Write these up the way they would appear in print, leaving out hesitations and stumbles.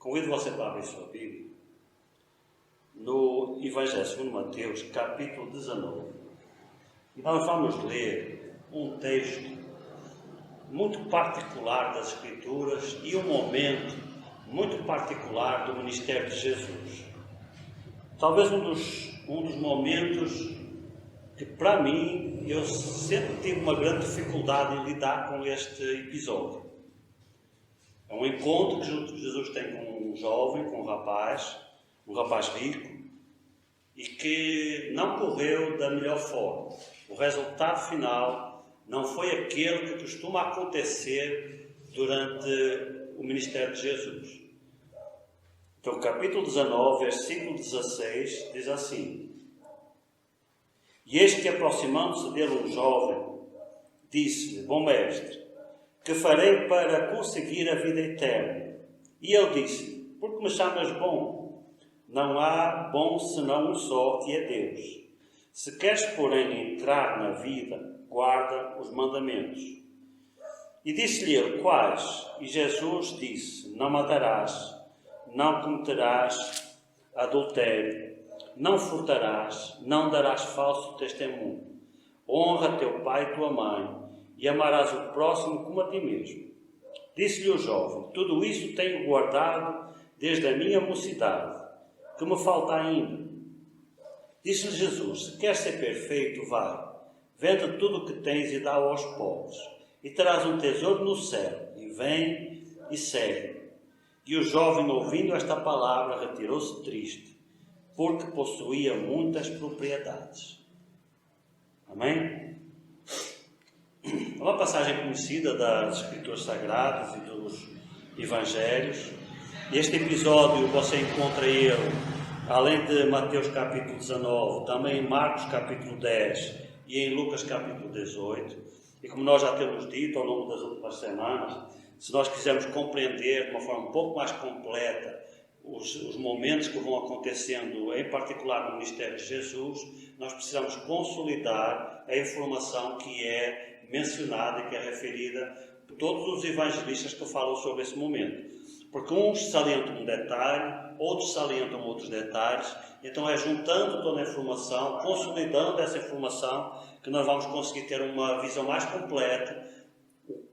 Convido você para abrir sua Bíblia no Evangelho segundo Mateus, capítulo 19. E nós vamos ler um texto muito particular das Escrituras e um momento muito particular do ministério de Jesus. Talvez um dos momentos que, para mim, eu sempre tive uma grande dificuldade em lidar com este episódio. É um encontro que Jesus tem com um jovem, com um rapaz rico, e que não correu da melhor forma. O resultado final não foi aquele que costuma acontecer durante o ministério de Jesus. Então, capítulo 19, versículo 16, diz assim: E eis que, aproximando-se dele um jovem, disse-lhe: Bom mestre, que farei para conseguir a vida eterna? E ele disse: Por que me chamas bom? Não há bom senão um só, que é Deus. Se queres, porém, entrar na vida, guarda os mandamentos. E disse-lhe ele: Quais? E Jesus disse: Não matarás, não cometerás adultério, não furtarás, não darás falso testemunho, honra teu pai e tua mãe, e amarás o próximo como a ti mesmo. Disse-lhe o jovem: Tudo isso tenho guardado desde a minha mocidade. Que me falta ainda? Disse-lhe Jesus: Se queres ser perfeito, vai, vende tudo o que tens e dá-o aos pobres, e terás um tesouro no céu, e vem e segue. E o jovem, ouvindo esta palavra, retirou-se triste, porque possuía muitas propriedades. Amém? É uma passagem conhecida das Escrituras Sagradas e dos Evangelhos. Este episódio você encontra ele, além de Mateus capítulo 19, também em Marcos capítulo 10 e em Lucas capítulo 18. E como nós já temos dito ao longo das últimas semanas, se nós quisermos compreender de uma forma um pouco mais completa os momentos que vão acontecendo, em particular no ministério de Jesus, nós precisamos consolidar a informação que é mencionada e que é referida por todos os evangelistas que falam sobre esse momento. Porque uns salientam um detalhe, outros salientam outros detalhes, então é juntando toda a informação, consolidando essa informação, que nós vamos conseguir ter uma visão mais completa,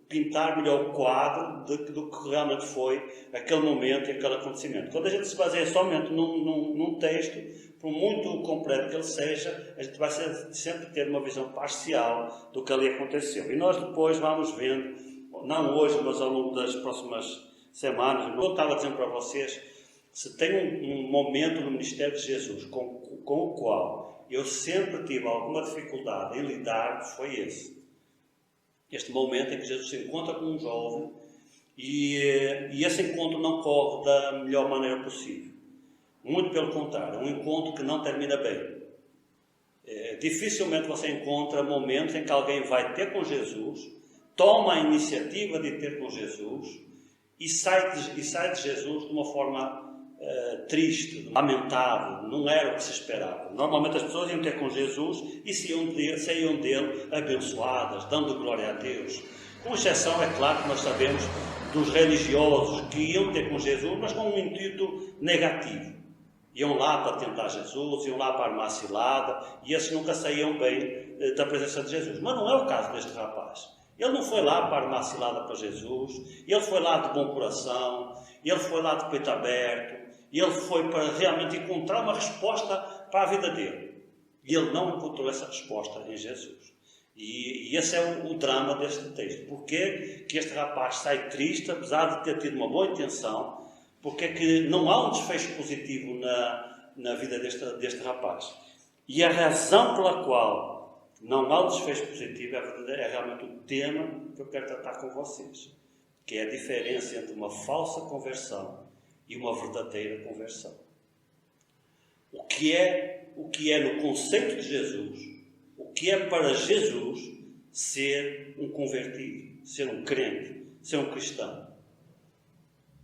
pintar melhor o quadro do que realmente foi aquele momento e aquele acontecimento. Quando a gente se baseia somente num texto, por muito completo que ele seja, a gente vai sempre ter uma visão parcial do que ali aconteceu. E nós depois vamos vendo, não hoje, mas ao longo das próximas semanas, eu estava dizendo para vocês, se tem um momento no ministério de Jesus com o qual eu sempre tive alguma dificuldade em lidar, foi esse. Este momento em que Jesus se encontra com um jovem e esse encontro não corre da melhor maneira possível. Muito pelo contrário, é um encontro que não termina bem. Dificilmente você encontra momentos em que alguém vai ter com Jesus, toma a iniciativa de ter com Jesus e sai de Jesus de uma forma triste, lamentável. Não era o que se esperava. Normalmente as pessoas iam ter com Jesus e saíam dele abençoadas, dando glória a Deus. Com exceção, é claro, que nós sabemos, dos religiosos que iam ter com Jesus, mas com um intuito negativo. Iam lá para tentar Jesus, iam lá para armar cilada, e esses nunca saíam bem da presença de Jesus. Mas não é o caso deste rapaz. Ele não foi lá para armar cilada para Jesus, ele foi lá de bom coração, ele foi lá de peito aberto, e ele foi para realmente encontrar uma resposta para a vida dele. E ele não encontrou essa resposta em Jesus. E esse é o drama deste texto. Porquê que este rapaz sai triste, apesar de ter tido uma boa intenção? Porque é que não há um desfecho positivo na vida deste rapaz? E a razão pela qual não há um desfecho positivo é realmente o tema que eu quero tratar com vocês, que é a diferença entre uma falsa conversão e uma verdadeira conversão. O que é no conceito de Jesus, o que é para Jesus ser um convertido, ser um crente, ser um cristão?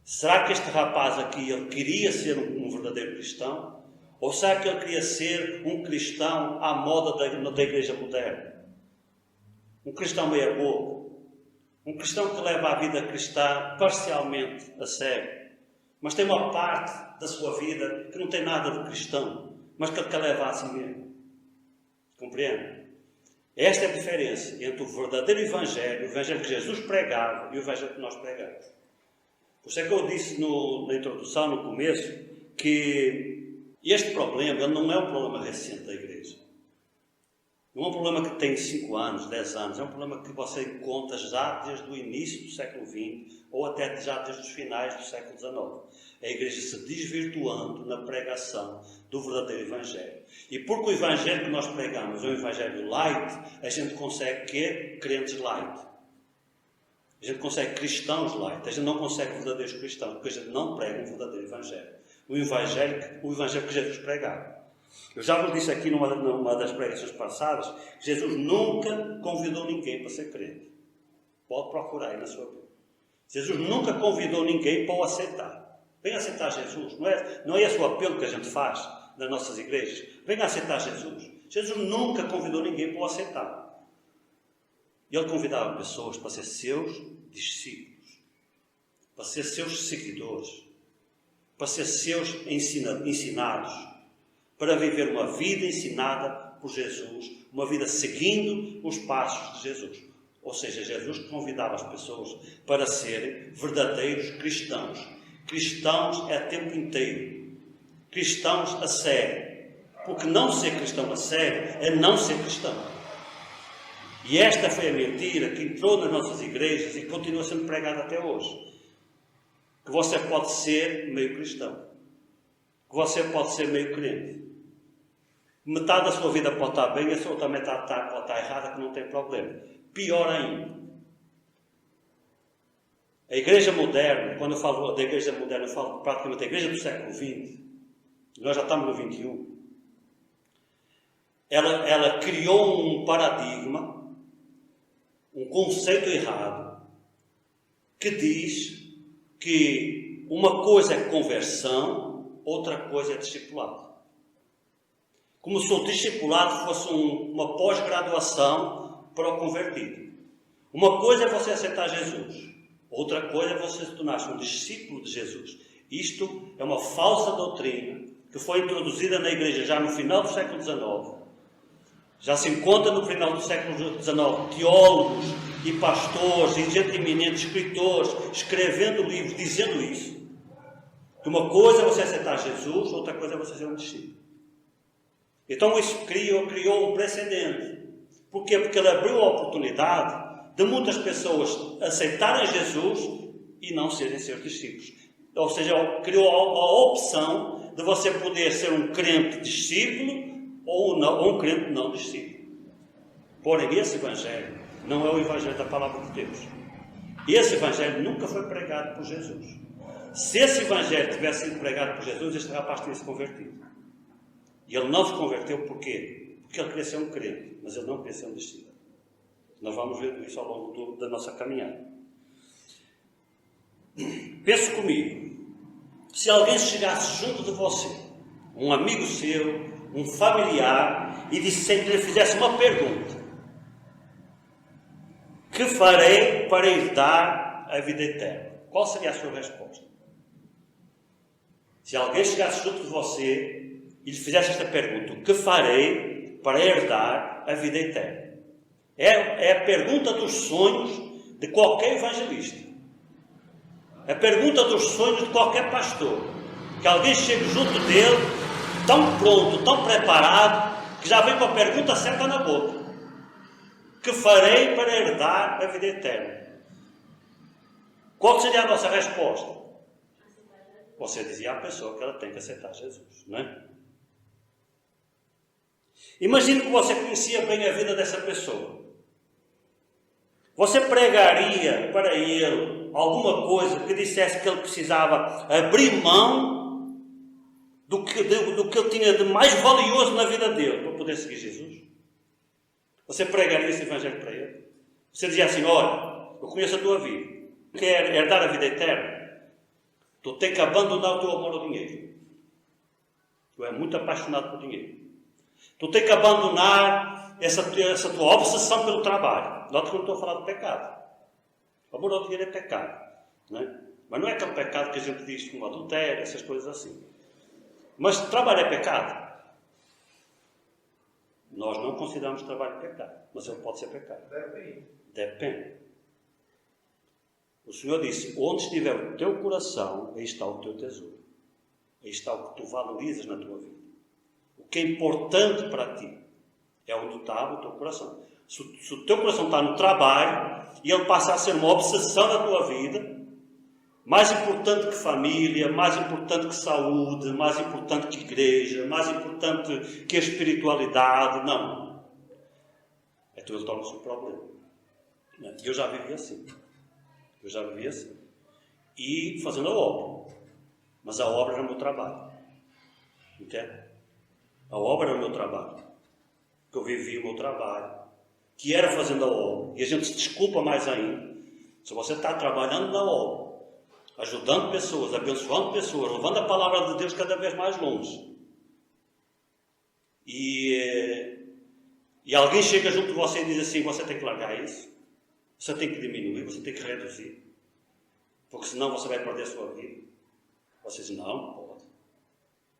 Será que este rapaz aqui ele queria ser um verdadeiro cristão? Ou será que ele queria ser um cristão à moda da igreja moderna? Um cristão meia-boca? Um cristão que leva a vida cristã parcialmente a sério? Mas tem uma parte da sua vida que não tem nada de cristão, mas que ele quer levar assim mesmo. Compreende? Esta é a diferença entre o verdadeiro Evangelho, o Evangelho que Jesus pregava e o Evangelho que nós pregamos. Por isso é que eu disse na introdução, no começo, que este problema ele não é um problema recente da igreja. Não é um problema que tem 5 anos, 10 anos. É um problema que você encontra já desde o início do século XX ou até já desde os finais do século XIX. A igreja se desvirtuando na pregação do verdadeiro Evangelho. E porque o Evangelho que nós pregamos é um Evangelho light, a gente consegue quê? Crentes light. A gente consegue cristãos light. A gente não consegue verdadeiros cristãos, porque a gente não prega um verdadeiro Evangelho. O Evangelho que Jesus pregava. Eu já vos disse aqui numa das pregações passadas que Jesus nunca convidou ninguém para ser crente. Pode procurar aí na sua Bíblia. Jesus nunca convidou ninguém para o aceitar. Venha aceitar Jesus. Não é esse o apelo que a gente faz nas nossas igrejas. Venha aceitar Jesus. Jesus nunca convidou ninguém para o aceitar. Ele convidava pessoas para ser seus discípulos, para ser seus seguidores, para ser seus ensinados, para viver uma vida ensinada por Jesus, uma vida seguindo os passos de Jesus. Ou seja, Jesus convidava as pessoas para serem verdadeiros cristãos. Cristãos é tempo inteiro. Cristãos a sério. Porque não ser cristão a sério é não ser cristão. E esta foi a mentira que entrou nas nossas igrejas e continua sendo pregada até hoje. Que você pode ser meio cristão. Que você pode ser meio crente. Metade da sua vida pode estar bem, a sua outra metade pode estar errada, que não tem problema. Pior ainda. A igreja moderna, quando eu falo da igreja moderna, eu falo praticamente da igreja do século XX. Nós já estamos no XXI. Ela criou um paradigma, um conceito errado, que diz que uma coisa é conversão, outra coisa é discipulado. Como se o discipulado fosse uma pós-graduação para o convertido. Uma coisa é você aceitar Jesus. Outra coisa é você se tornar um discípulo de Jesus. Isto é uma falsa doutrina que foi introduzida na igreja já no final do século XIX. Já se encontra no final do século XIX teólogos e pastores e gente eminente, escritores, escrevendo livros, dizendo isso. Que uma coisa é você aceitar Jesus, outra coisa é você ser um discípulo. Então isso criou um precedente. Porquê? Porque ele abriu a oportunidade de muitas pessoas aceitarem Jesus e não serem seus discípulos. Ou seja, criou a opção de você poder ser um crente discípulo ou um crente não discípulo. Porém, esse Evangelho não é o Evangelho da Palavra de Deus. Esse Evangelho nunca foi pregado por Jesus. Se esse Evangelho tivesse sido pregado por Jesus, este rapaz teria se convertido. E ele não se converteu por quê? Porque ele queria ser um crente, mas ele não queria ser um discípulo. Nós vamos ver isso ao longo da nossa caminhada. Pense comigo. Se alguém chegasse junto de você, um amigo seu, um familiar, e lhe fizesse uma pergunta: que farei para herdar a vida eterna? Qual seria a sua resposta? Se alguém chegasse junto de você e lhe fizesse esta pergunta: o que farei para herdar a vida eterna? É a pergunta dos sonhos de qualquer evangelista. É a pergunta dos sonhos de qualquer pastor. Que alguém chegue junto dele, tão pronto, tão preparado, que já vem com a pergunta certa na boca: que farei para herdar a vida eterna? Qual seria a nossa resposta? Você dizia à pessoa que ela tem que aceitar Jesus, não é? Imagine que você conhecia bem a vida dessa pessoa. Você pregaria para ele alguma coisa que dissesse que ele precisava abrir mão do que ele tinha de mais valioso na vida dele para poder seguir Jesus? Você pregaria esse Evangelho para ele? Você dizia assim: olha, eu conheço a tua vida, quer herdar a vida eterna? Tu tens que abandonar o teu amor ao dinheiro. Tu és muito apaixonado por dinheiro. Tu tens que abandonar essa tua obsessão pelo trabalho. Note que eu não estou a falar de pecado. O amor ao dinheiro é pecado, não é? Mas não é aquele pecado que a gente diz como adultério, essas coisas assim. Mas trabalho é pecado? Nós não consideramos trabalho pecado, mas ele pode ser pecado. Depende. O Senhor disse, onde estiver o teu coração, aí está o teu tesouro. Aí está o que tu valorizas na tua vida. O que é importante para ti é onde está o teu coração. Se o teu coração está no trabalho e ele passa a ser uma obsessão da tua vida, mais importante que família, mais importante que saúde, mais importante que igreja, mais importante que a espiritualidade, não. Então ele torna-se um problema. E eu já vivi assim. E fazendo a obra. Mas a obra era o meu trabalho. Entende? A obra era o meu trabalho. Que eu vivi o meu trabalho. Que era fazendo a obra. E a gente se desculpa mais ainda. Se você está trabalhando na obra, ajudando pessoas, abençoando pessoas, levando a palavra de Deus cada vez mais longe. E alguém chega junto de você e diz assim, você tem que largar isso. Você tem que diminuir, você tem que reduzir. Porque senão você vai perder a sua vida. Você diz, não pode.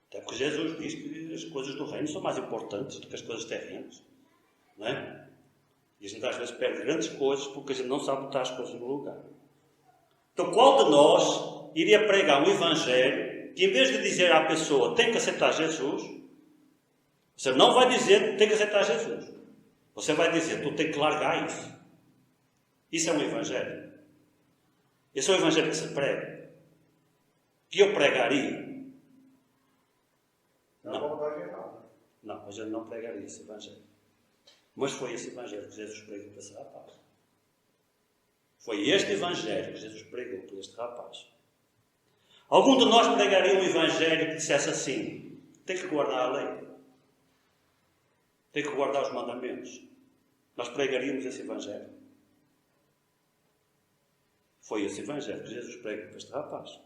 Até porque Jesus diz que as coisas do reino são mais importantes do que as coisas terrenas. Não é? E a gente às vezes perde grandes coisas porque a gente não sabe botar as coisas no lugar. Então qual de nós iria pregar um evangelho que em vez de dizer à pessoa tem que aceitar Jesus, você não vai dizer tem que aceitar Jesus. Você vai dizer, tu tem que largar isso. Isso é um evangelho. Esse é o evangelho que se prega. Que eu pregaria? Não, a gente não pregaria esse evangelho. Mas foi esse evangelho que Jesus pregou para esse rapaz. Foi este evangelho que Jesus pregou para este rapaz. Algum de nós pregaria um evangelho que dissesse assim, tem que guardar a lei. Tem que guardar os mandamentos. Nós pregaríamos esse evangelho. Foi esse evangelho que Jesus pregou para este rapaz.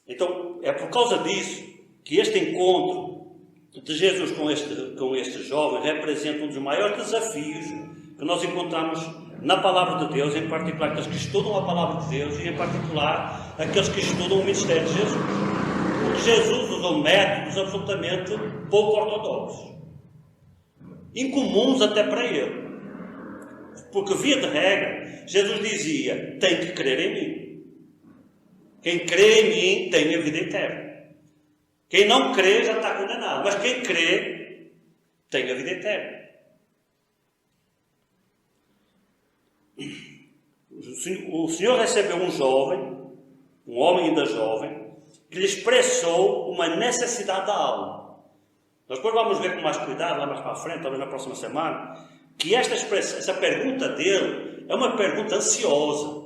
Então, é por causa disso que este encontro de Jesus com este jovem representa um dos maiores desafios que nós encontramos na Palavra de Deus, em particular aqueles que estudam a Palavra de Deus e em particular aqueles que estudam o ministério de Jesus. Porque Jesus usou métodos absolutamente pouco ortodoxos. Incomuns até para ele. Porque, via de regra, Jesus dizia, tem que crer em mim. Quem crê em mim tem a vida eterna. Quem não crê já está condenado. Mas quem crê tem a vida eterna. O Senhor recebeu um jovem, um homem ainda jovem, que lhe expressou uma necessidade da alma. Nós depois vamos ver com mais cuidado, lá mais para a frente, talvez na próxima semana, que essa pergunta dele é uma pergunta ansiosa.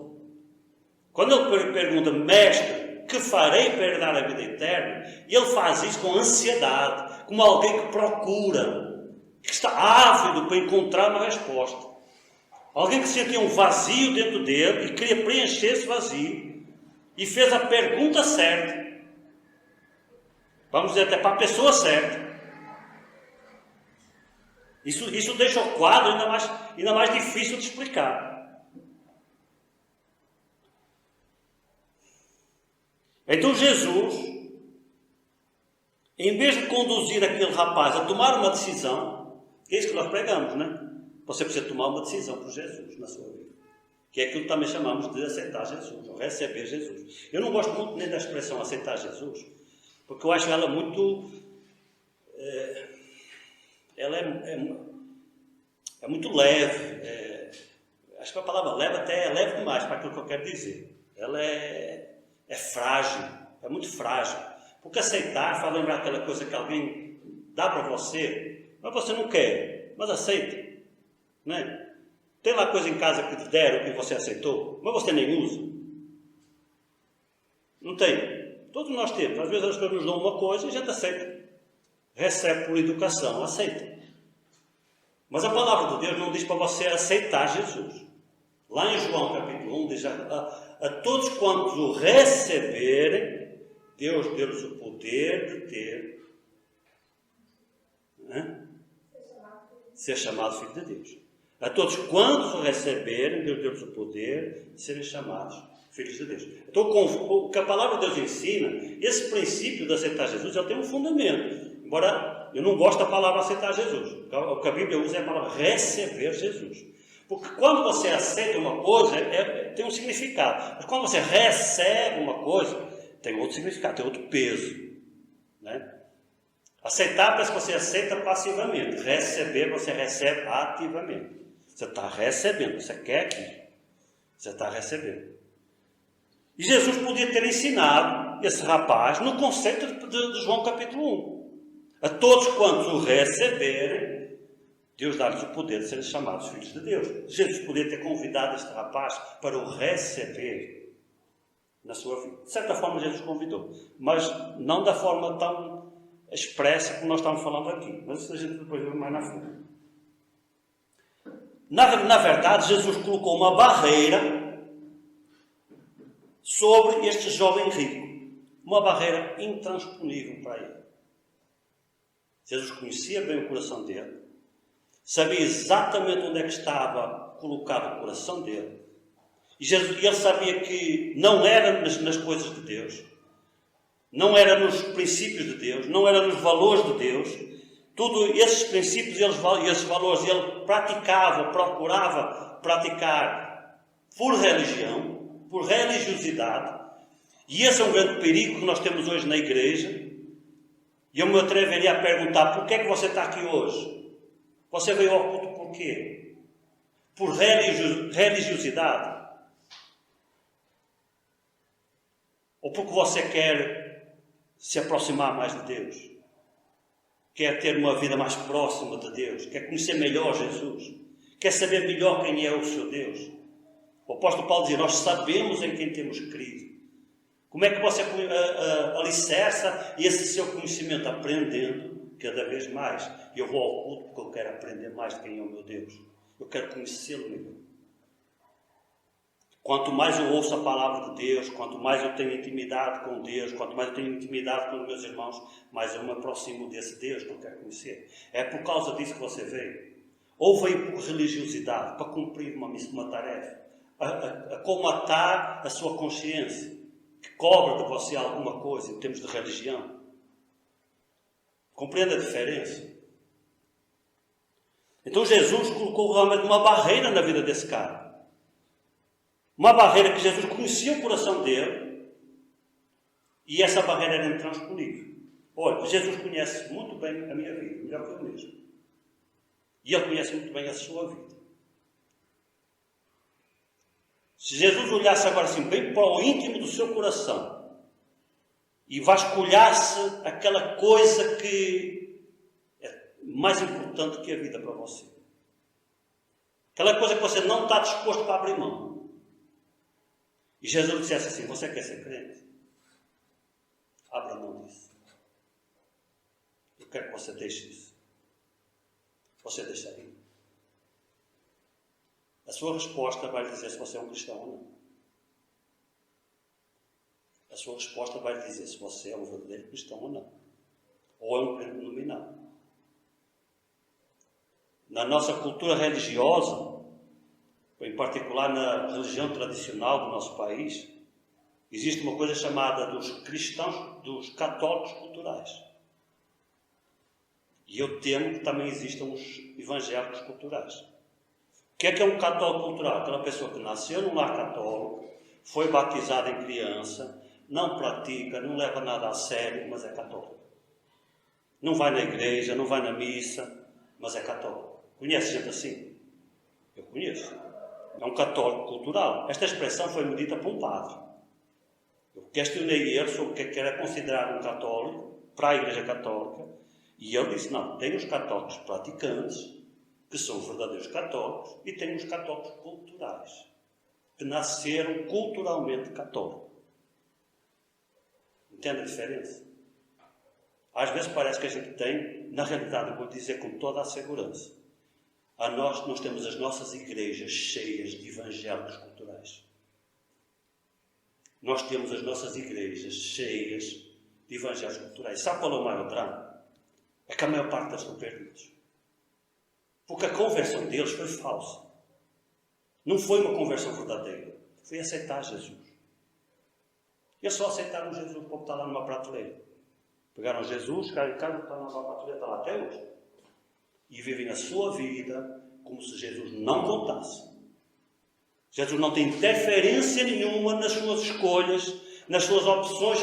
Quando ele pergunta, mestre, que farei para herdar a vida eterna? E ele faz isso com ansiedade, como alguém que procura, que está ávido para encontrar uma resposta. Alguém que sentia um vazio dentro dele e queria preencher esse vazio e fez a pergunta certa. Vamos dizer até para a pessoa certa. Isso deixa o quadro ainda mais difícil de explicar. Então Jesus, em vez de conduzir aquele rapaz a tomar uma decisão, é isso que nós pregamos, não é? Você precisa tomar uma decisão por Jesus na sua vida. Que é aquilo que também chamamos de aceitar Jesus, ou receber Jesus. Eu não gosto muito nem da expressão aceitar Jesus, porque eu acho ela muito... ela é muito leve. Acho que a palavra leve até é leve demais para aquilo que eu quero dizer. Ela é frágil, é muito frágil. Porque aceitar faz lembrar aquela coisa que alguém dá para você, mas você não quer, mas aceita. Não é? Tem lá coisa em casa que te deram que você aceitou, mas você nem usa. Não tem. Todos nós temos. Às vezes as pessoas nos dão uma coisa e a gente aceita. Recebe por educação, aceita. Mas a palavra de Deus não diz para você aceitar Jesus. Lá em João capítulo 1 diz a todos quantos o receberem, Deus deu-lhes o poder de ter, ser chamado filho de Deus. A todos quantos o receberem, Deus o poder de serem chamados filhos de Deus. Então, o que a palavra de Deus ensina, esse princípio de aceitar Jesus, ele tem um fundamento. Embora eu não goste da palavra aceitar Jesus. O que a Bíblia usa é a palavra receber Jesus. Porque quando você aceita uma coisa, tem um significado. Mas quando você recebe uma coisa, tem outro significado, tem outro peso. Né? Aceitar parece que você aceita passivamente. Receber, você recebe ativamente. Você está recebendo, você quer aqui. Você está recebendo. E Jesus podia ter ensinado esse rapaz no conceito de João capítulo 1. A todos quantos o receberem, Deus dá-lhes o poder de serem chamados filhos de Deus. Jesus podia ter convidado este rapaz para o receber na sua vida. De certa forma, Jesus convidou, mas não da forma tão expressa como nós estamos falando aqui. Mas isso a gente depois vê mais na frente. Na verdade, Jesus colocou uma barreira sobre este jovem rico. Uma barreira intransponível para ele. Jesus conhecia bem o coração dele. Sabia exatamente onde é que estava colocado o coração dele. E ele sabia que não era nas coisas de Deus. Não era nos princípios de Deus. Não era nos valores de Deus. Todos esses princípios e esses valores ele praticava, procurava praticar por religião, por religiosidade. E esse é um grande perigo que nós temos hoje na igreja. E eu me atreveria a perguntar, por que é que você está aqui hoje? Você veio ao culto por quê? Por religiosidade? Ou porque você quer se aproximar mais de Deus? Quer ter uma vida mais próxima de Deus? Quer conhecer melhor Jesus? Quer saber melhor quem é o seu Deus? O apóstolo Paulo diz, nós sabemos em quem temos crido. Como é que você alicerça esse seu conhecimento? Aprendendo cada vez mais. E eu vou ao culto porque eu quero aprender mais de quem é o meu Deus. Eu quero conhecê-lo melhor. Quanto mais eu ouço a palavra de Deus, quanto mais eu tenho intimidade com Deus, quanto mais eu tenho intimidade com os meus irmãos, mais eu me aproximo desse Deus que eu quero conhecer. É por causa disso que você veio. Ou veio por religiosidade, para cumprir uma tarefa, a colmatar a sua consciência, que cobra de você alguma coisa em termos de religião. Compreende a diferença? Então Jesus colocou realmente uma barreira na vida desse cara. Uma barreira que Jesus conhecia o coração dele e essa barreira era intransponível. Olha, Jesus conhece muito bem a minha vida, melhor que eu mesmo. E ele conhece muito bem a sua vida. Se Jesus olhasse agora assim, bem para o íntimo do seu coração e vasculhasse aquela coisa que é mais importante que a vida para você, aquela coisa que você não está disposto para abrir mão, e Jesus dissesse assim, você quer ser crente? Abra mão disso. Eu quero que você deixe isso. Você deixaria? A sua resposta vai lhe dizer se você é um cristão ou não. A sua resposta vai lhe dizer se você é um verdadeiro cristão ou não. Ou é um crente nominal. Na nossa cultura religiosa, em particular na religião tradicional do nosso país, existe uma coisa chamada dos cristãos, dos católicos culturais. E eu temo que também existam os evangélicos culturais. O que é um católico cultural? Aquela pessoa que nasceu num lar católico, foi batizada em criança, não pratica, não leva nada a sério, mas é católico. Não vai na igreja, não vai na missa, mas é católico. Conhece gente assim? Eu conheço. É um católico cultural. Esta expressão foi medida por um padre. Eu questionei ele sobre o que era considerado um católico para a Igreja Católica e ele disse, não, tem os católicos praticantes, que são verdadeiros católicos, e tem os católicos culturais, que nasceram culturalmente católicos. Entende a diferença? Às vezes parece que a gente tem, na realidade, eu vou dizer com toda a segurança, nós temos as nossas igrejas cheias de evangélicos culturais. Nós temos as nossas igrejas cheias de evangélicos culturais. Sabe qual é o maior drama? É que a maior parte deles estão perdidos. Porque a conversão deles foi falsa. Não foi uma conversão verdadeira. Foi aceitar Jesus. Eles só aceitaram Jesus porque está lá numa prateleira. Pegaram Jesus, ficaram em casa, está lá numa prateleira, está lá até hoje. E vivem a sua vida como se Jesus não contasse. Jesus não tem interferência nenhuma nas suas escolhas, nas suas opções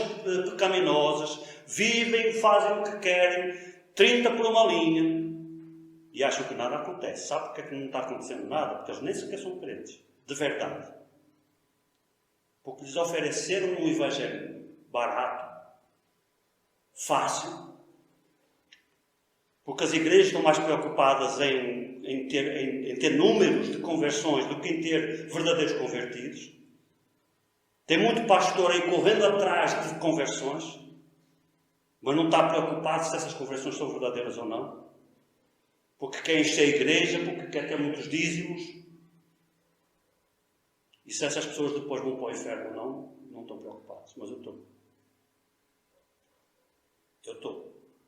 pecaminosas. Vivem, fazem o que querem, 30 por uma linha. E acham que nada acontece. Sabe porque é que não está acontecendo nada? Porque eles nem sequer são crentes. De verdade. Porque lhes ofereceram um evangelho barato, fácil. Porque as igrejas estão mais preocupadas em ter números de conversões do que em ter verdadeiros convertidos. Tem muito pastor aí correndo atrás de conversões, mas não está preocupado se essas conversões são verdadeiras ou não. Porque quer encher a igreja, porque quer ter muitos dízimos. E se essas pessoas depois vão para o inferno ou não estão preocupados. Mas eu estou.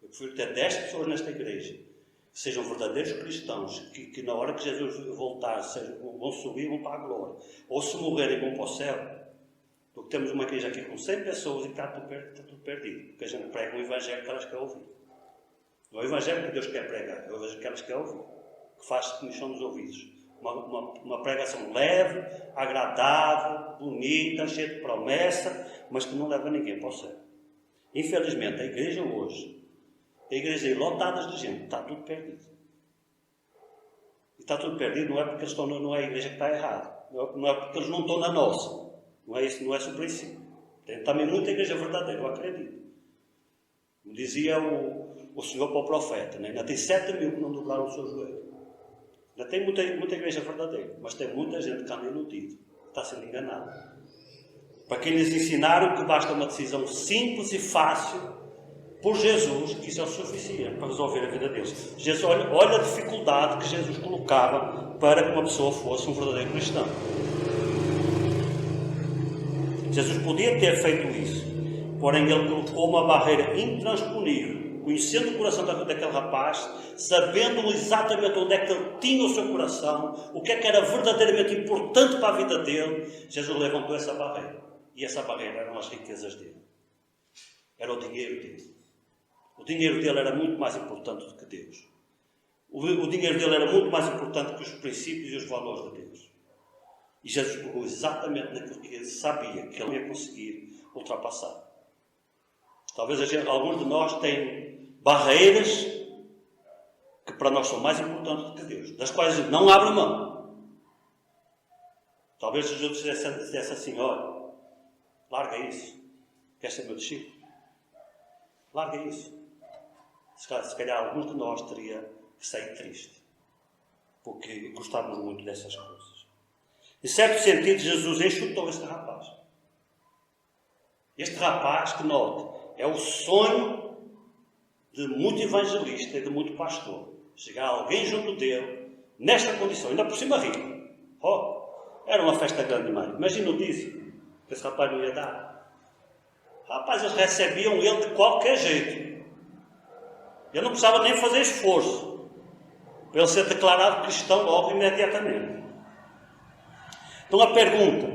Eu prefiro ter 10 pessoas nesta igreja que sejam verdadeiros cristãos, que na hora que Jesus voltar vão subir e vão para a glória. Ou se morrerem vão para o céu. Porque temos uma igreja aqui com 100 pessoas e está tudo perdido. Porque a gente prega um evangelho que elas querem ouvir. Não é o evangelho que Deus quer pregar, é o evangelho que elas querem ouvir. Que faz comichão dos ouvidos. Uma pregação leve, agradável, bonita, cheia de promessa, mas que não leva ninguém para o céu. Infelizmente, a igreja hoje, a igreja aí lotadas de gente, está tudo perdido. E está tudo perdido não é porque eles estão, não é a igreja que está errada, não é porque eles não estão na nossa. Não é isso, não é esse o princípio. Tem também muita igreja verdadeira, eu acredito. Como dizia o Senhor para o profeta, né? Ainda tem 7.000 que não dobraram o seu joelho. Ainda tem muita igreja verdadeira, mas tem muita gente que anda iludido, que está sendo enganada. Para quem lhes ensinaram que basta uma decisão simples e fácil por Jesus, que isso é o suficiente para resolver a vida deles. Jesus, olha a dificuldade que Jesus colocava para que uma pessoa fosse um verdadeiro cristão. Jesus podia ter feito isso, porém ele colocou uma barreira intransponível. Conhecendo o coração daquele rapaz, sabendo exatamente onde é que ele tinha o seu coração, o que é que era verdadeiramente importante para a vida dele, Jesus levantou essa barreira. E essa barreira eram as riquezas dele. Era o dinheiro dele. O dinheiro dele era muito mais importante do que Deus. O dinheiro dele era muito mais importante que os princípios e os valores de Deus. E Jesus pegou exatamente naquilo que ele sabia que ele ia conseguir ultrapassar. Talvez alguns de nós tenham barreiras que para nós são mais importantes do que Deus, das quais não abre mão. Talvez Jesus dissesse assim: olha, larga isso, quer ser meu discípulo? Larga isso. Se calhar alguns de nós teria que sair triste, porque gostávamos muito dessas coisas. Em certo sentido, Jesus enxutou este rapaz. Este rapaz, que note, é o sonho de muito evangelista e de muito pastor. Chegar alguém junto dele, nesta condição, ainda por cima rico. Era uma festa grande demais. Imagina o dízimo que esse rapaz não ia dar. Rapaz, eles recebiam ele de qualquer jeito. Ele não precisava nem fazer esforço para ele ser declarado cristão logo imediatamente. Então a pergunta,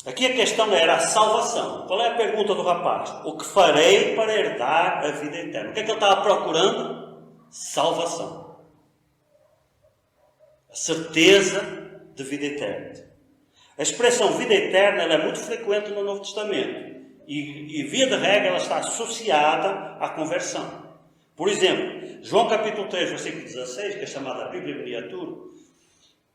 aqui a questão era a salvação. Qual é a pergunta do rapaz? O que farei para herdar a vida eterna? O que é que ele estava procurando? Salvação. A certeza de vida eterna. A expressão vida eterna ela é muito frequente no Novo Testamento. E via de regra ela está associada à conversão. Por exemplo, João capítulo 3, versículo 16, que é chamada a Bíblia miniatura,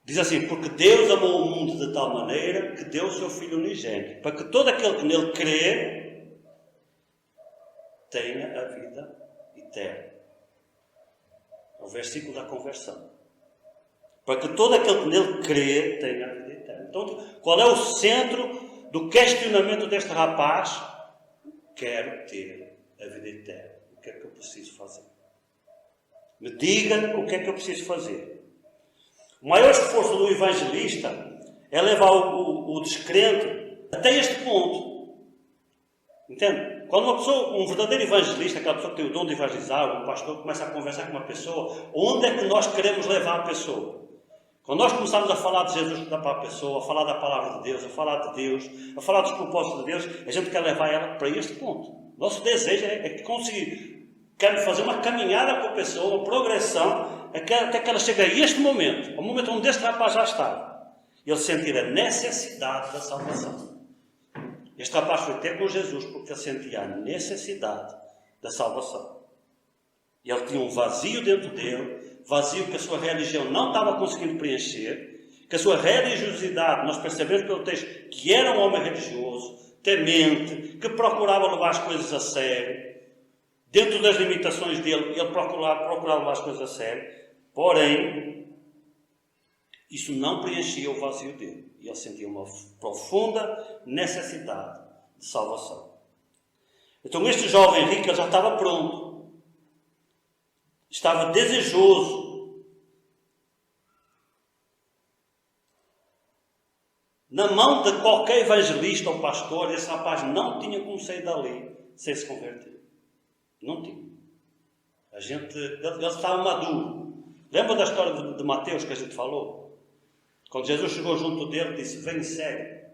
diz assim: porque Deus amou o mundo de tal maneira que deu o seu Filho unigênito, para que todo aquele que nele crê tenha a vida eterna. É o versículo da conversão. Para que todo aquele que nele crê tenha a vida eterna. Então, qual é o centro do questionamento deste rapaz? Quero ter a vida eterna. O que é que eu preciso fazer? Me diga o que é que eu preciso fazer. O maior esforço do evangelista é levar o descrente até este ponto. Entende? Quando uma pessoa, um verdadeiro evangelista, aquela pessoa que tem o dom de evangelizar, um pastor, começa a conversar com uma pessoa, onde é que nós queremos levar a pessoa? Quando nós começamos a falar de Jesus para a pessoa, a falar da palavra de Deus, a falar de Deus, a falar dos propósitos de Deus, a gente quer levar ela para este ponto. Nosso desejo é conseguir, quer fazer uma caminhada com a pessoa, uma progressão, até que ela chegue a este momento, ao momento onde este rapaz já está, e ele sentir a necessidade da salvação. Este rapaz foi ter com Jesus porque ele sentia a necessidade da salvação. E ele tinha um vazio dentro dele, vazio que a sua religião não estava conseguindo preencher, que a sua religiosidade, nós percebemos pelo texto, que era um homem religioso, temente, que procurava levar as coisas a sério. Dentro das limitações dele, ele procurava levar as coisas a sério. Porém, isso não preenchia o vazio dele. E ele sentia uma profunda necessidade de salvação. Então este jovem rico já estava pronto. Estava desejoso. Na mão de qualquer evangelista ou pastor, esse rapaz não tinha como sair dali sem se converter. Não tinha. Ele estava maduro. Lembra da história de Mateus que a gente falou? Quando Jesus chegou junto dele, disse: vem, segue.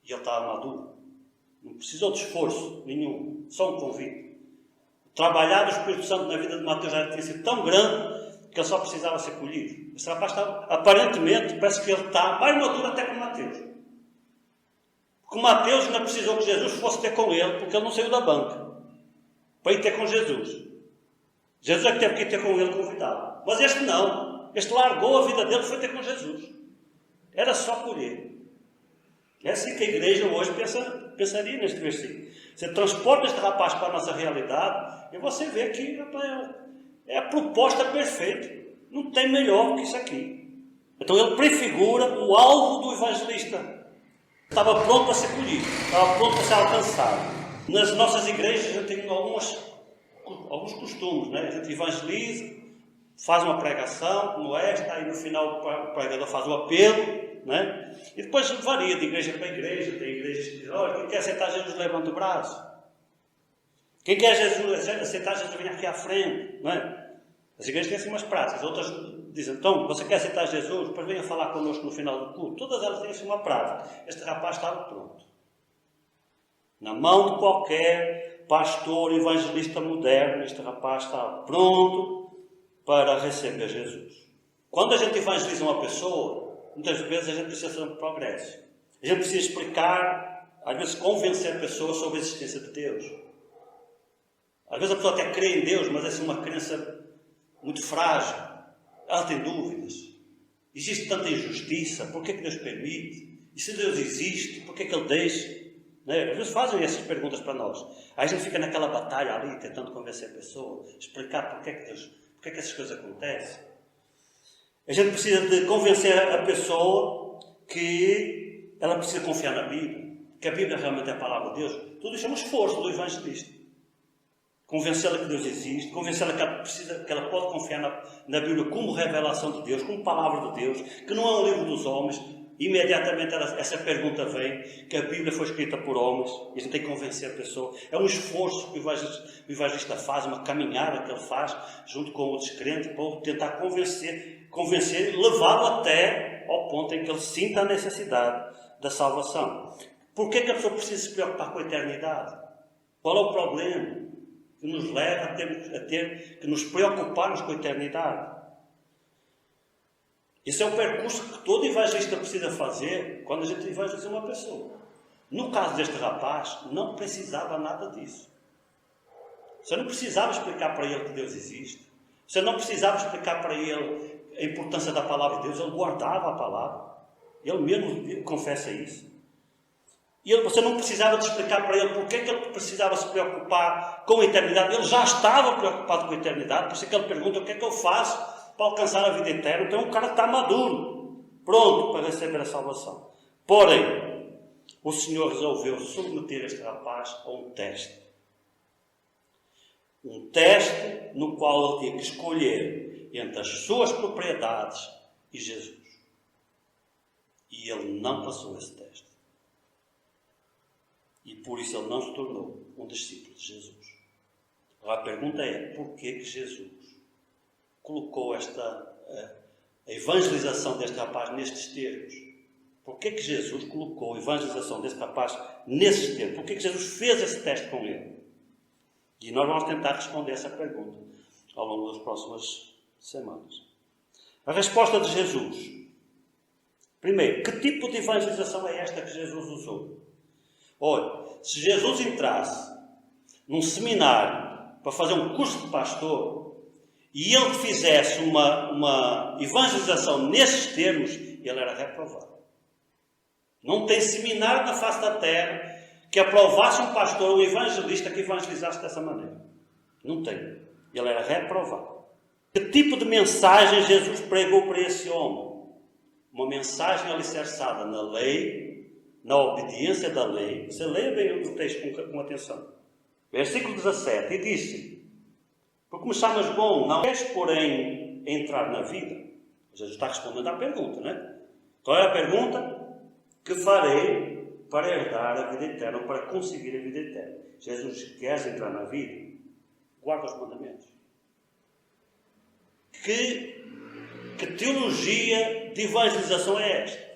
E ele estava maduro. Não precisou de esforço nenhum. Só um convite. O trabalhar do Espírito Santo na vida de Mateus já tinha sido tão grande que ele só precisava ser colhido. Esse rapaz estava, aparentemente, parece que ele está mais maduro até que Mateus. Porque Mateus ainda precisou que Jesus fosse ter com ele, porque ele não saiu da banca para ir ter com Jesus. Jesus é que teve que ir ter com ele convidado. Mas este não. Este largou a vida dele e foi ter com Jesus. Era só colher. É assim que a igreja hoje pensaria neste versículo. Você transporta este rapaz para a nossa realidade e você vê que é a proposta perfeita. Não tem melhor do que isso aqui. Então ele prefigura o alvo do evangelista. Estava pronto para ser colhido. Estava pronto para ser alcançado. Nas nossas igrejas a gente tem alguns costumes. Né? A gente evangeliza, faz uma pregação como esta, aí no final o pregador faz o apelo. Né? E depois varia de igreja para igreja. Tem igrejas que dizem: olha, quem quer aceitar Jesus, levanta o braço. Quem quer aceitar Jesus, vem aqui à frente. Não é? As igrejas têm assim umas práticas. Outras dizem: então, você quer aceitar Jesus? Depois venha falar connosco no final do culto. Todas elas têm assim uma prática. Este rapaz estava pronto. Na mão de qualquer pastor, evangelista moderno, este rapaz estava pronto para receber Jesus. Quando a gente evangeliza uma pessoa, muitas vezes a gente precisa fazer um progresso. A gente precisa explicar, às vezes convencer a pessoa sobre a existência de Deus. Às vezes a pessoa até crê em Deus, mas é uma crença muito frágil. Ela tem dúvidas. Existe tanta injustiça, por que Deus permite? E se Deus existe, por que Ele deixa? Né? Às vezes fazem essas perguntas para nós. Aí a gente fica naquela batalha ali, tentando convencer a pessoa, explicar por que essas coisas acontecem. A gente precisa de convencer a pessoa que ela precisa confiar na Bíblia, que a Bíblia realmente é a palavra de Deus. Tudo isso é um esforço do evangelista. Convencê-la que Deus existe, convencê-la que ela pode confiar na Bíblia como revelação de Deus, como palavra de Deus, que não é um livro dos homens. Imediatamente essa pergunta vem, que a Bíblia foi escrita por homens, e a gente tem que convencer a pessoa. É um esforço que o evangelista faz, uma caminhada que ele faz, junto com outros crentes, para tentar convencer e levá-lo até ao ponto em que ele sinta a necessidade da salvação. Por que a pessoa precisa se preocupar com a eternidade? Qual é o problema que nos leva a ter que nos preocuparmos com a eternidade? Esse é o percurso que todo evangelista precisa fazer quando a gente evangeliza uma pessoa. No caso deste rapaz, não precisava nada disso. Você não precisava explicar para ele que Deus existe. Você não precisava explicar para ele a importância da palavra de Deus. Ele guardava a palavra. Ele mesmo confessa isso. E você não precisava de explicar para ele porque ele precisava se preocupar com a eternidade. Ele já estava preocupado com a eternidade. Por isso é que ele pergunta: o que é que eu faço para alcançar a vida eterna? Então o cara está maduro, pronto para receber a salvação. Porém, o Senhor resolveu submeter este rapaz a um teste. Um teste no qual ele tinha que escolher entre as suas propriedades e Jesus. E ele não passou esse teste. E por isso ele não se tornou um discípulo de Jesus. Agora a pergunta é, porquê que Jesus colocou a evangelização deste rapaz nestes termos? Porquê que Jesus colocou a evangelização deste rapaz nesses termos? Porquê que Jesus fez esse teste com ele? E nós vamos tentar responder essa pergunta ao longo das próximas semanas. A resposta de Jesus. Primeiro, que tipo de evangelização é esta que Jesus usou? Olha, se Jesus entrasse num seminário para fazer um curso de pastor e ele fizesse uma evangelização nesses termos, ele era reprovado. Não tem seminário na face da terra que aprovasse um pastor ou um evangelista que evangelizasse dessa maneira. Não tem. Ele era reprovado. Que tipo de mensagem Jesus pregou para esse homem? Uma mensagem alicerçada na lei, na obediência da lei. Você leia bem o texto com atenção. Versículo 17. E disse: porque me chamas bom, não queres, porém, entrar na vida? Jesus está respondendo à pergunta, não é? Qual é a pergunta? Que farei para herdar a vida eterna, ou para conseguir a vida eterna? Jesus, queres entrar na vida? Guarda os mandamentos. Que teologia de evangelização é esta?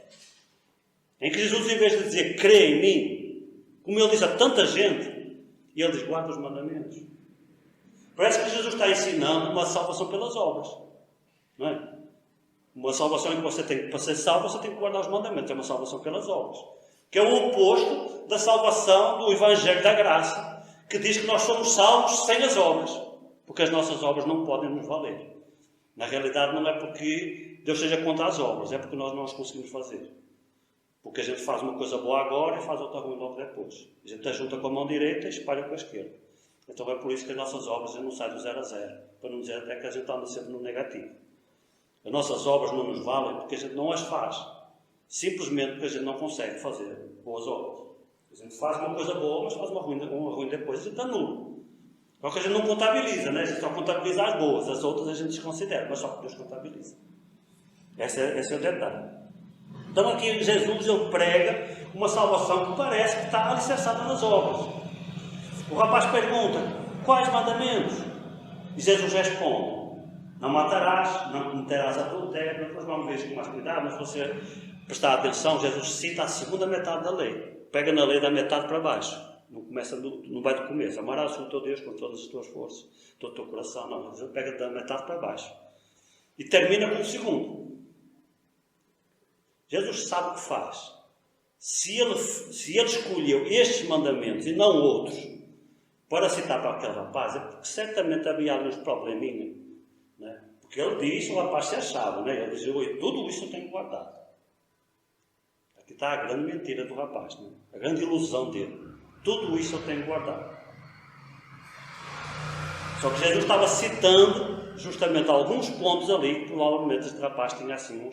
Em que Jesus, em vez de dizer, crê em mim, como ele diz a tanta gente, ele diz, guarda os mandamentos. Parece que Jesus está ensinando uma salvação pelas obras. Não é? Uma salvação em que você tem, para ser salvo, você tem que guardar os mandamentos. É uma salvação pelas obras. Que é o oposto da salvação do Evangelho da Graça, que diz que nós somos salvos sem as obras. Porque as nossas obras não podem nos valer. Na realidade, não é porque Deus seja contra as obras, é porque nós não as conseguimos fazer. Porque a gente faz uma coisa boa agora e faz outra ruim logo depois. A gente ajunta com a mão direita e espalha com a esquerda. Então é por isso que as nossas obras não saem do 0 a 0. Para não dizer até que a gente anda sempre no negativo. As nossas obras não nos valem porque a gente não as faz. Simplesmente porque a gente não consegue fazer boas obras. A gente faz uma coisa boa, mas faz uma ruim depois, a gente anula. Só que a gente não contabiliza, né? A gente só contabiliza as boas, as outras a gente desconsidera, mas só que Deus contabiliza. Esse é o detalhe. Então aqui Jesus ele prega uma salvação que parece que está alicerçada nas obras. O rapaz pergunta, quais mandamentos? E Jesus responde, não matarás, não cometerás adultério. Depois vamos ver com mais cuidado, mas se você prestar atenção, Jesus cita a segunda metade da lei. Pega na lei da metade para baixo. Não vai do começo. Amarás o teu Deus com todas as tuas forças, todo o teu coração. Não, Jesus pega da metade para baixo. E termina com o segundo. Jesus sabe o que faz. Se ele escolheu estes mandamentos e não outros para citar para aquele rapaz, é porque certamente havia alguns probleminhas. Né? Porque ele diz, o rapaz se achava, né? Ele dizia, tudo isso eu tenho guardado. Aqui está a grande mentira do rapaz, né? A grande ilusão dele. Tudo isso eu tenho guardado. Só que Jesus estava citando justamente alguns pontos ali que provavelmente este rapaz tinha assim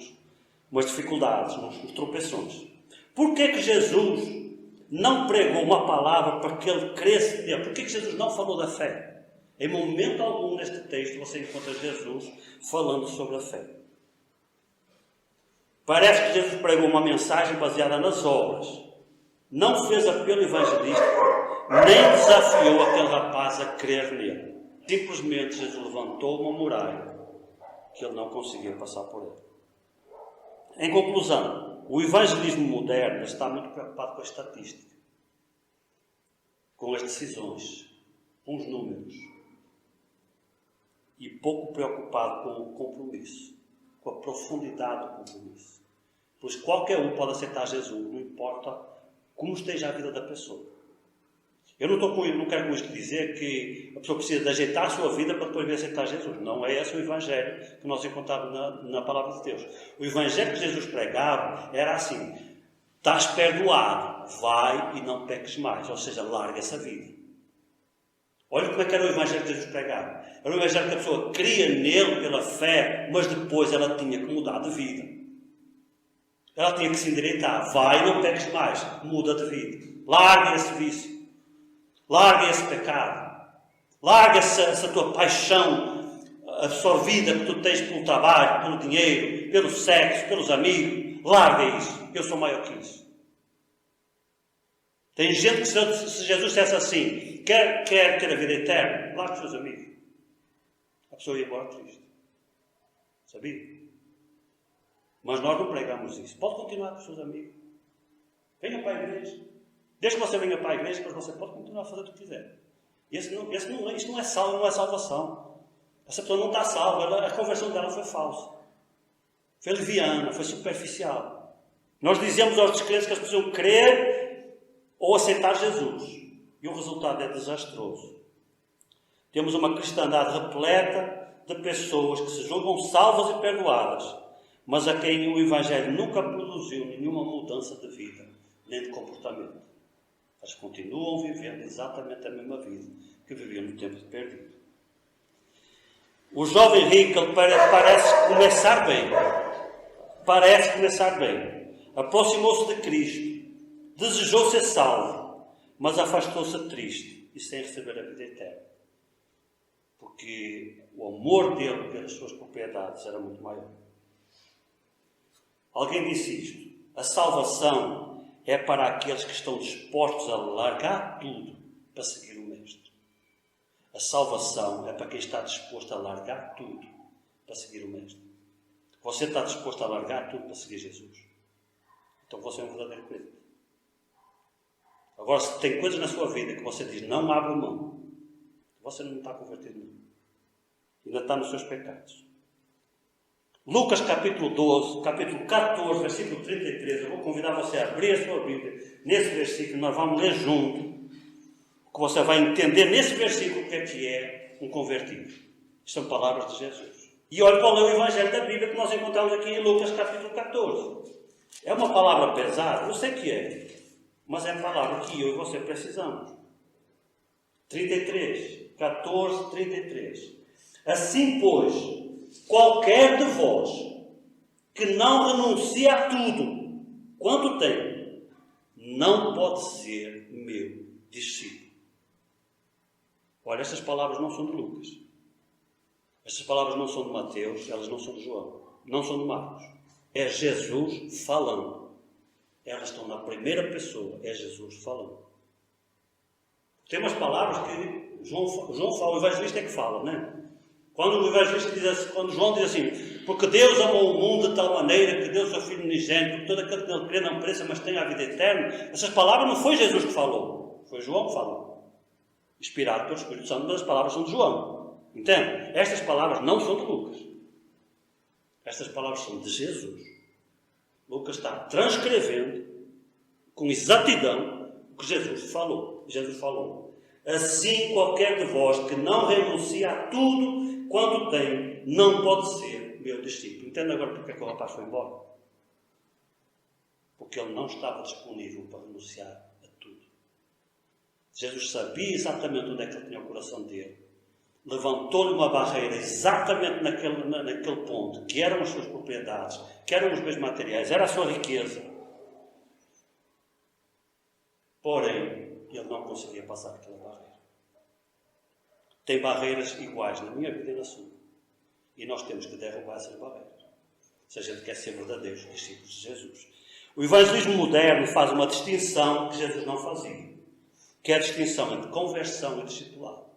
umas dificuldades, uns tropeções. Por que Jesus não pregou uma palavra para que ele cresce nele? Por que Jesus não falou da fé? Em momento algum neste texto você encontra Jesus falando sobre a fé. Parece que Jesus pregou uma mensagem baseada nas obras. Não fez apelo evangelístico, nem desafiou aquele rapaz a crer nele. Simplesmente Jesus levantou uma muralha que ele não conseguia passar por ele. Em conclusão, o evangelismo moderno está muito preocupado com a estatística, com as decisões, com os números, e pouco preocupado com o compromisso, com a profundidade do compromisso. Pois qualquer um pode aceitar Jesus, não importa como esteja a vida da pessoa. Eu não quero com isto dizer que a pessoa precisa de ajeitar a sua vida para depois vir aceitar Jesus. Não é esse o Evangelho que nós encontramos na Palavra de Deus. O Evangelho que Jesus pregava era assim: estás perdoado, vai e não peques mais. Ou seja, larga essa vida. Olha como é que era o Evangelho que Jesus pregava. Era o Evangelho que a pessoa cria nele pela fé, mas depois ela tinha que mudar de vida. Ela tinha que se endireitar. Vai e não peques mais. Muda de vida. Larga esse vício. Larga esse pecado. Larga essa tua paixão absorvida que tu tens pelo trabalho, pelo dinheiro, pelo sexo, pelos amigos. Larga isso. Eu sou maior que isso. Tem gente que se Jesus dissesse assim, quer ter a vida eterna, lá com os seus amigos. A pessoa ia embora triste. Sabia? Mas nós não pregamos isso. Pode continuar com os seus amigos. Venha para a igreja. Desde que você venha para a igreja, mas você pode continuar a fazer o que quiser. Isto não é salvo, não é salvação. Essa pessoa não está salva. A conversão dela foi falsa. Foi leviana, foi superficial. Nós dizemos aos descrentes que eles precisam crer ou aceitar Jesus. E o resultado é desastroso. Temos uma cristandade repleta de pessoas que se julgam salvas e perdoadas, mas a quem o Evangelho nunca produziu nenhuma mudança de vida, nem de comportamento. Elas continuam vivendo exatamente a mesma vida que viviam no tempo de perdido. O jovem rico, ele parece começar bem. Parece começar bem. Aproximou-se de Cristo. Desejou ser salvo, mas afastou-se triste e sem receber a vida eterna. Porque o amor dele pelas suas propriedades era muito maior. Alguém disse isto. A salvação é para aqueles que estão dispostos a largar tudo para seguir o Mestre. A salvação é para quem está disposto a largar tudo para seguir o Mestre. Você está disposto a largar tudo para seguir Jesus? Então você é um verdadeiro crente. Agora, se tem coisas na sua vida que você diz, não abre mão, você não está convertido não. Ainda está nos seus pecados. Lucas capítulo 12, capítulo 14, versículo 33. Eu vou convidar você a abrir a sua Bíblia. Nesse versículo nós vamos ler junto. Que você vai entender nesse versículo o que é um convertido. São palavras de Jesus. E olhe qual é o Evangelho da Bíblia que nós encontramos aqui em Lucas capítulo 14. É uma palavra pesada, eu sei que é. Mas é a palavra que eu e você precisamos. 33, 14, 33. Assim, pois, qualquer de vós que não renuncia a tudo quanto tem, não pode ser meu discípulo. Olha, estas palavras não são de Lucas. Estas palavras não são de Mateus, elas não são de João, não são de Marcos. É Jesus falando. Elas estão na primeira pessoa, é Jesus falando. Tem umas palavras que João fala, o evangelista é que fala, não é? Quando o evangelista diz assim, quando João diz assim, porque Deus amou o mundo de tal maneira que deu o seu Filho unigênito, porque todo aquele que nele crê não pereça, mas tenha a vida eterna. Essas palavras não foi Jesus que falou, foi João que falou. Inspirado pelo Espírito Santo, mas as palavras são de João. Entende? Estas palavras não são de Lucas. Estas palavras são de Jesus. Lucas está transcrevendo com exatidão o que Jesus falou. Jesus falou. Assim, qualquer de vós que não renuncia a tudo quanto tem, não pode ser meu discípulo. Entende agora porque é que o rapaz foi embora? Porque ele não estava disponível para renunciar a tudo. Jesus sabia exatamente onde é que ele tinha o coração dele. Levantou-lhe uma barreira exatamente naquele ponto, que eram as suas propriedades, que eram os bens materiais, era a sua riqueza. Porém, ele não conseguia passar aquela barreira. Tem barreiras iguais na minha vida e na sua. E nós temos que derrubar essas barreiras. Se a gente quer ser verdadeiros discípulos de Jesus. O evangelismo moderno faz uma distinção que Jesus não fazia. Que é a distinção entre conversão e discipulado.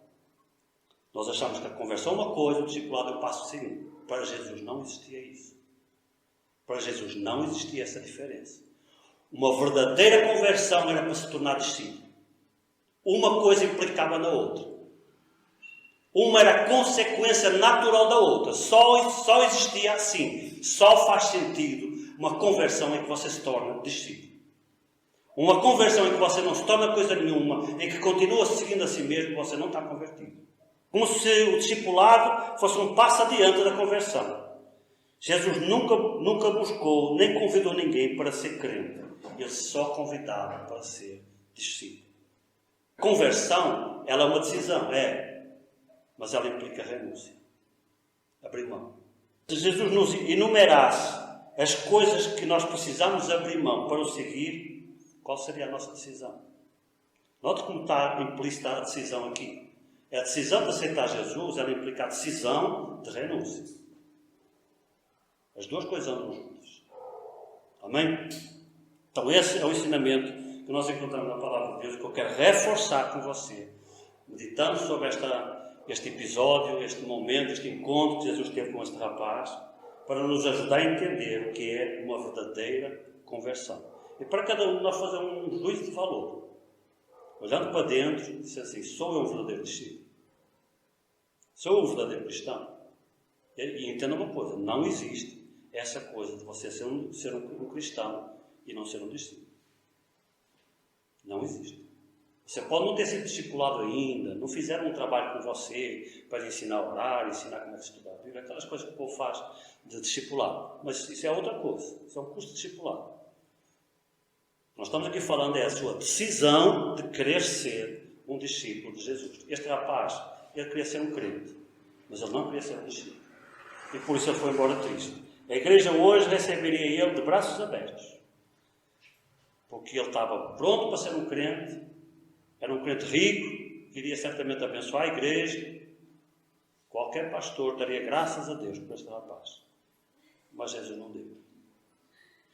Nós achamos que a conversão é uma coisa, o discipulado é o passo seguinte. Para Jesus não existia isso. Para Jesus não existia essa diferença. Uma verdadeira conversão era para se tornar discípulo. Uma coisa implicava na outra. Uma era a consequência natural da outra. Só existia assim. Só faz sentido uma conversão em que você se torna discípulo. Uma conversão em que você não se torna coisa nenhuma, em que continua seguindo a si mesmo, você não está convertido. Como se o discipulado fosse um passo adiante da conversão. Jesus nunca buscou, nem convidou ninguém para ser crente. Ele só convidava para ser discípulo. Conversão, ela é uma decisão, mas ela implica renúncia. Abrir mão. Se Jesus nos enumerasse as coisas que nós precisamos abrir mão para o seguir, qual seria a nossa decisão? Note como está implícita a decisão aqui. A decisão de aceitar Jesus, ela implica a decisão de renúncia. As duas coisas andam juntas. Amém? Então esse é o ensinamento que nós encontramos na Palavra de Deus, que eu quero reforçar com você, meditando sobre este episódio, este momento, este encontro que Jesus teve com este rapaz, para nos ajudar a entender o que é uma verdadeira conversão. E para cada um de nós fazer um juízo de valor. Olhando para dentro, dizer assim, sou eu um verdadeiro discípulo? Sou eu um verdadeiro cristão? E entenda uma coisa, não existe essa coisa de você ser um cristão e não ser um discípulo. Não existe. Você pode não ter sido discipulado ainda, não fizeram um trabalho com você para lhe ensinar a orar, ensinar como é que estudar a Bíblia, aquelas coisas que o povo faz de discipulado. Mas isso é outra coisa, isso é um curso de discipulado. Nós estamos aqui falando a sua decisão de querer ser um discípulo de Jesus. Este rapaz, ele queria ser um crente, mas ele não queria ser um discípulo. E por isso ele foi embora triste. A igreja hoje receberia ele de braços abertos. Porque ele estava pronto para ser um crente, era um crente rico, queria certamente abençoar a igreja. Qualquer pastor daria graças a Deus por este rapaz. Mas Jesus não deu.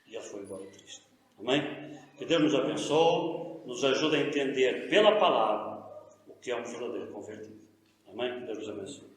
E ele foi embora triste. Amém? Que Deus nos abençoe, nos ajude a entender pela palavra o que é um verdadeiro convertido. Amém? Que Deus nos abençoe.